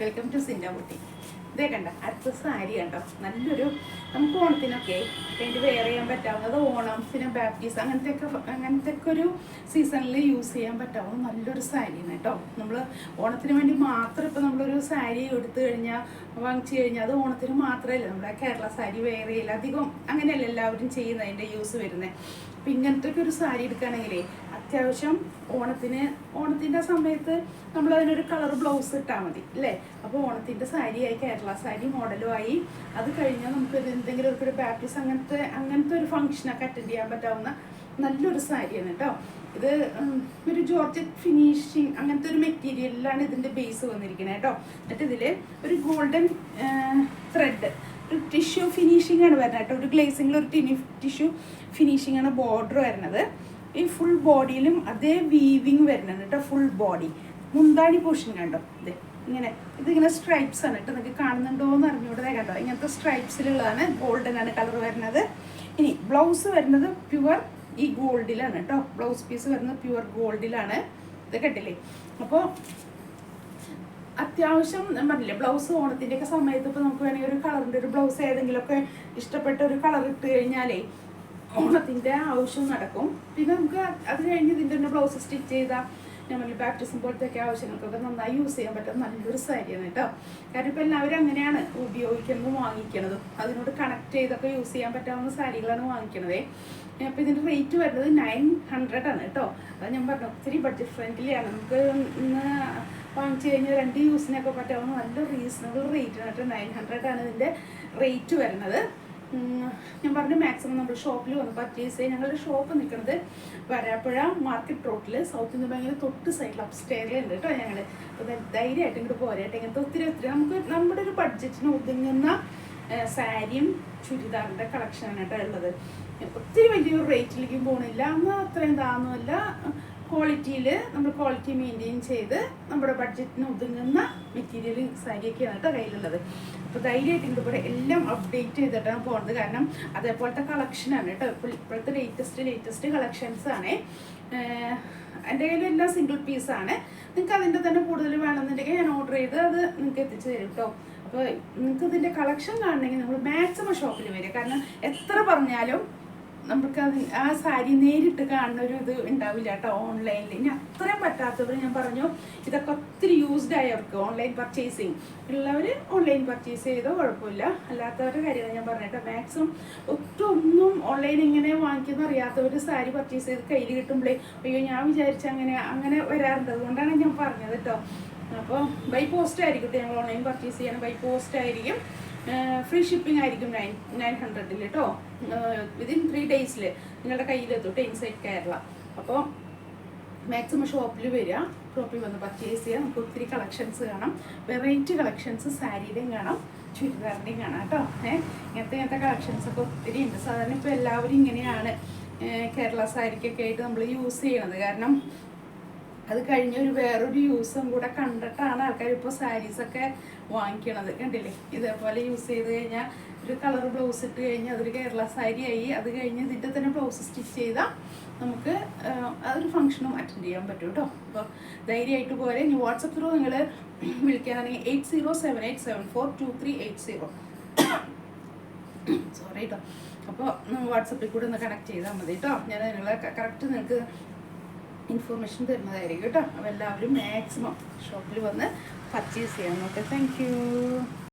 Welcome to Sinda buti. ഇതേ കണ്ട അടുത്ത സാരി കണ്ടോ, നല്ലൊരു നമുക്ക് ഓണത്തിനൊക്കെ വേണ്ടി വെയർ ചെയ്യാൻ പറ്റാവുന്നത്, ഓണത്തിന് ബാപ്റ്റീസ് അങ്ങനത്തെ ഒക്കെ ഒരു സീസണിൽ യൂസ് ചെയ്യാൻ പറ്റാവുന്ന നല്ലൊരു സാരിയാണ് കേട്ടോ. നമ്മൾ ഓണത്തിന് വേണ്ടി മാത്രം ഇപ്പോൾ നമ്മളൊരു സാരി എടുത്തു കഴിഞ്ഞാൽ വാങ്ങിച്ചു കഴിഞ്ഞാൽ അത് ഓണത്തിന് മാത്രമല്ല നമ്മുടെ കേരള സാരി വെയർ ചെയ്യില്ല, അധികം അങ്ങനെയല്ല എല്ലാവരും ചെയ്യുന്നത്, അതിൻ്റെ യൂസ് വരുന്നത്. അപ്പം ഇങ്ങനത്തെ ഒക്കെ ഒരു സാരി എടുക്കുകയാണെങ്കിലേ അത്യാവശ്യം ഓണത്തിൻ്റെ സമയത്ത് നമ്മൾ അതിനൊരു കളർ ബ്ലൗസ് ഇട്ടാൽ മതി അല്ലേ. അപ്പോൾ ഓണത്തിൻ്റെ സാരിയായി, കേരള സാരി മോഡലുമായി. അത് കഴിഞ്ഞാൽ നമുക്ക് എന്തെങ്കിലും ഒരു ബാപ്റ്റീസ് അങ്ങനത്തെ ഒരു ഫംഗ്ഷനൊക്കെ അറ്റൻഡ് ചെയ്യാൻ പറ്റാവുന്ന നല്ലൊരു സാരിയാണ് കേട്ടോ. ഇത് ഒരു ജോർജറ്റ് ഫിനിഷിങ് അങ്ങനത്തെ ഒരു മെറ്റീരിയലിലാണ് ഇതിൻ്റെ ബേസ് വന്നിരിക്കുന്നത് കേട്ടോ. എന്നിട്ട് ഇതിൽ ഒരു ഗോൾഡൻ ത്രെഡ്, ഒരു ടിഷ്യൂ ഫിനിഷിംഗ് ആണ് വരുന്നത് കേട്ടോ. ഒരു ഗ്ലേസിങ്ങിൽ ഒരു ടിഷ്യൂ ഫിനിഷിംഗ് ആണ് ബോർഡർ വരുന്നത്. ഈ ഫുൾ ബോഡിയിലും അതേ വീവിങ് വരുന്നുണ്ട് കേട്ടോ. ഫുൾ ബോഡി മുന്താണി പോർഷൻ കണ്ടോ, ഇതിങ്ങനെ സ്ട്രൈപ്സ് ആണ് കേട്ടോ. നിങ്ങൾക്ക് കാണുന്നുണ്ടോ എന്ന് അറിഞ്ഞൂടെ കണ്ടോ, ഇങ്ങനത്തെ സ്ട്രൈപ്സിലുള്ളതാണ്, ഗോൾഡൻ ആണ് കളർ വരുന്നത്. ഇനി ബ്ലൗസ് വരുന്നത് പ്യുവർ ഈ ഗോൾഡിലാണ് കേട്ടോ. ബ്ലൗസ് പീസ് വരുന്നത് പ്യുവർ ഗോൾഡിലാണ്. ഇത് കേട്ടില്ലേ. അപ്പോൾ അത്യാവശ്യം ഞാൻ പറഞ്ഞില്ലേ, ബ്ലൗസ് ഓണത്തിൻ്റെ ഒക്കെ സമയത്ത് ഇപ്പോൾ നമുക്ക് വേണമെങ്കിൽ ഒരു കളറിൻ്റെ ഒരു ബ്ലൗസ് ഏതെങ്കിലുമൊക്കെ ഇഷ്ടപ്പെട്ട ഒരു കളർ ഇട്ട് കഴിഞ്ഞാലേ ഓണത്തിൻ്റെ ആവശ്യം നടക്കും. പിന്നെ നമുക്ക് അത് കഴിഞ്ഞ് ഇതിൻ്റെ തന്നെ ബ്ലൗസ് സ്റ്റിച്ച് ചെയ്താൽ നമ്മൾ ബാപ്റ്റിസം പോലത്തെയൊക്കെ ആവശ്യങ്ങൾക്കൊക്കെ നന്നായി യൂസ് ചെയ്യാൻ പറ്റുന്ന നല്ലൊരു സാരിയാണ് കേട്ടോ. കാരണം ഇപ്പോൾ എല്ലാവരും അങ്ങനെയാണ് ഉപയോഗിക്കുന്നതും വാങ്ങിക്കണതും. അതിനോട് കണക്ട് ചെയ്തൊക്കെ യൂസ് ചെയ്യാൻ പറ്റാവുന്ന സാരികളാണ് വാങ്ങിക്കണതേ. അപ്പോൾ ഇതിൻ്റെ റേറ്റ് വരുന്നത് 900 ആണ് കേട്ടോ. അത് ഞാൻ പറഞ്ഞു, ഒത്തിരി ബഡ്ജറ്റ് ഫ്രണ്ട്ലിയാണ്. നമുക്ക് ഇന്ന് വാങ്ങിച്ചു കഴിഞ്ഞാൽ 2 യൂസിനൊക്കെ പറ്റാവുന്ന നല്ല റീസണബിൾ റേറ്റാണ് കേട്ടോ. 900 ആണ് ഇതിൻ്റെ റേറ്റ് വരുന്നത്. ഞാൻ പറഞ്ഞു മാക്സിമം നമ്മൾ ഷോപ്പിൽ വന്ന് പർച്ചേസ് ചെയ്യാം. ഞങ്ങളുടെ ഷോപ്പ് നിൽക്കുന്നത് വരാപ്പുഴ മാർക്കറ്റ് റോഡിൽ സൗത്ത് ഇന്ത്യൻ ബാങ്കിൻ്റെ തൊട്ട് സൈഡിൽ അപ്സ്റ്റേറിലുണ്ട് കേട്ടോ. ഞങ്ങൾ അപ്പോൾ ധൈര്യമായിട്ട് ഇങ്ങോട്ട് പോരാട്ടെ. ഇങ്ങനത്തെ ഒത്തിരി നമുക്ക് നമ്മുടെ ഒരു ബഡ്ജറ്റിന് ഒതുങ്ങുന്ന സാരിയും ചുരിദാറിൻ്റെ കളക്ഷനാണ് കേട്ടോ ഉള്ളത്. ഒത്തിരി വലിയൊരു റേറ്റിലേക്കും പോകണില്ല, എന്നാൽ അത്രയും താന്നുമല്ല. ക്വാളിറ്റിയിൽ നമ്മൾ ക്വാളിറ്റി മെയിൻറ്റെയിൻ ചെയ്ത് നമ്മുടെ ബഡ്ജറ്റിന് ഒതുങ്ങുന്ന മെറ്റീരിയൽ സാരിയൊക്കെയാണ് കേട്ടോ കയ്യിലുള്ളത്. അപ്പോൾ ധൈര്യമായിട്ട് ഇതുപോലെ എല്ലാം അപ്ഡേറ്റ് ചെയ്തിട്ടാണ് പോകുന്നത്. കാരണം അതേപോലത്തെ കളക്ഷനാണ് കേട്ടോ. ഇപ്പോഴത്തെ ലേറ്റസ്റ്റ് കളക്ഷൻസ് ആണ്. എൻ്റെ കയ്യിലെല്ലാം സിംഗിൾ പീസാണ്. നിങ്ങൾക്ക് അതിൻ്റെ തന്നെ കൂടുതൽ വേണമെന്നുണ്ടെങ്കിൽ ഞാൻ ഓർഡർ ചെയ്ത് അത് നിങ്ങൾക്ക് എത്തിച്ചു തരും കേട്ടോ. അപ്പോൾ നിങ്ങൾക്ക് ഇതിൻ്റെ കളക്ഷൻ കാണണമെങ്കിൽ നമ്മൾ മാക്സിമം ഷോപ്പിൽ വരിക. കാരണം എത്ര പറഞ്ഞാലും നമുക്ക് ആ സാരി നേരിട്ട് കാണുന്ന ഒരു ഇത് ഉണ്ടാവില്ല കേട്ടോ ഓൺലൈനിൽ. ഇനി അത്രയും പറ്റാത്തവർ ഞാൻ പറഞ്ഞു, ഇതൊക്കെ ഒത്തിരി യൂസ്ഡ് ആയവർക്ക് ഓൺലൈൻ പർച്ചേസിങ് ഉള്ളവർ ഓൺലൈൻ പർച്ചേസ് ചെയ്തോ കുഴപ്പമില്ല. അല്ലാത്തവരുടെ കാര്യമാണ് ഞാൻ പറഞ്ഞിട്ട് മാക്സിമം ഒന്നും ഓൺലൈൻ ഇങ്ങനെ വാങ്ങിക്കുന്ന അറിയാത്തവർ സാരി പർച്ചേസ് ചെയ്ത് കയ്യിൽ കിട്ടുമ്പോഴേ അയ്യോ ഞാൻ വിചാരിച്ച അങ്ങനെ വരാറുണ്ട്. അതുകൊണ്ടാണ് ഞാൻ പറഞ്ഞത് കേട്ടോ. അപ്പോൾ ബൈ പോസ്റ്റ് ആയിരിക്കും കേട്ടോ. ഞങ്ങൾ ഓൺലൈൻ പർച്ചേസ് ചെയ്യാൻ ബൈ പോസ്റ്റ് ആയിരിക്കും. ഫ്രീ ഷിപ്പിംഗ് ആയിരിക്കും 900 കേട്ടോ. വിതിൻ 3 days നിങ്ങളുടെ കയ്യിലെത്തും ഇൻസൈഡ് കേരള. അപ്പോൾ മാക്സിമം ഷോപ്പിൽ വരിക, ഷോപ്പിൽ വന്ന് പർച്ചേസ് ചെയ്യുക. നമുക്ക് ഒത്തിരി കളക്ഷൻസ് കാണാം, വെറൈറ്റി കളക്ഷൻസ് സാരിയുടെയും കാണാം, ചുരിദാറിൻ്റെയും കാണാം കേട്ടോ. ഇങ്ങനത്തെ കളക്ഷൻസൊക്കെ ഒത്തിരി ഉണ്ട്. സാധാരണ ഇപ്പോൾ എല്ലാവരും ഇങ്ങനെയാണ് കേരള സാരിക്കൊക്കെ ആയിട്ട് നമ്മൾ യൂസ് ചെയ്യണത്. കാരണം അത് കഴിഞ്ഞ വേറൊരു യൂസും കൂടെ കണ്ടിട്ടാണ് ആൾക്കാർ ഇപ്പോൾ സാരീസൊക്കെ വാങ്ങിക്കണത്. കണ്ടില്ലേ, ഇതേപോലെ യൂസ് ചെയ്ത് കഴിഞ്ഞാൽ ഒരു കളർ ബ്ലൗസ് ഇട്ട് കഴിഞ്ഞാൽ അതൊരു കേരള സാരി ആയി. അത് കഴിഞ്ഞ് ഇതിൻ്റെ തന്നെ ബ്ലൗസ് സ്റ്റിച്ച് ചെയ്താൽ നമുക്ക് അതൊരു ഫംഗ്ഷനും അറ്റൻഡ് ചെയ്യാൻ പറ്റും കേട്ടോ. അപ്പോൾ ധൈര്യമായിട്ട് പോരെ. ഇനി വാട്സപ്പ് ത്രൂ നിങ്ങൾ വിളിക്കാനാണെങ്കിൽ 8078742380 സോറി കേട്ടോ. അപ്പോൾ വാട്സപ്പിൽ കൂടെ ഒന്ന് കണക്ട് ചെയ്താൽ മതി കേട്ടോ. ഞാൻ നിങ്ങളെ കറക്റ്റ് നിങ്ങൾക്ക് ഇൻഫോർമേഷൻ തരുന്നതായിരിക്കും കേട്ടോ. അപ്പോൾ എല്ലാവരും മാക്സിമം ഷോപ്പിൽ വന്ന് പർച്ചേസ് ചെയ്യാൻ നോക്കാം. Thank you.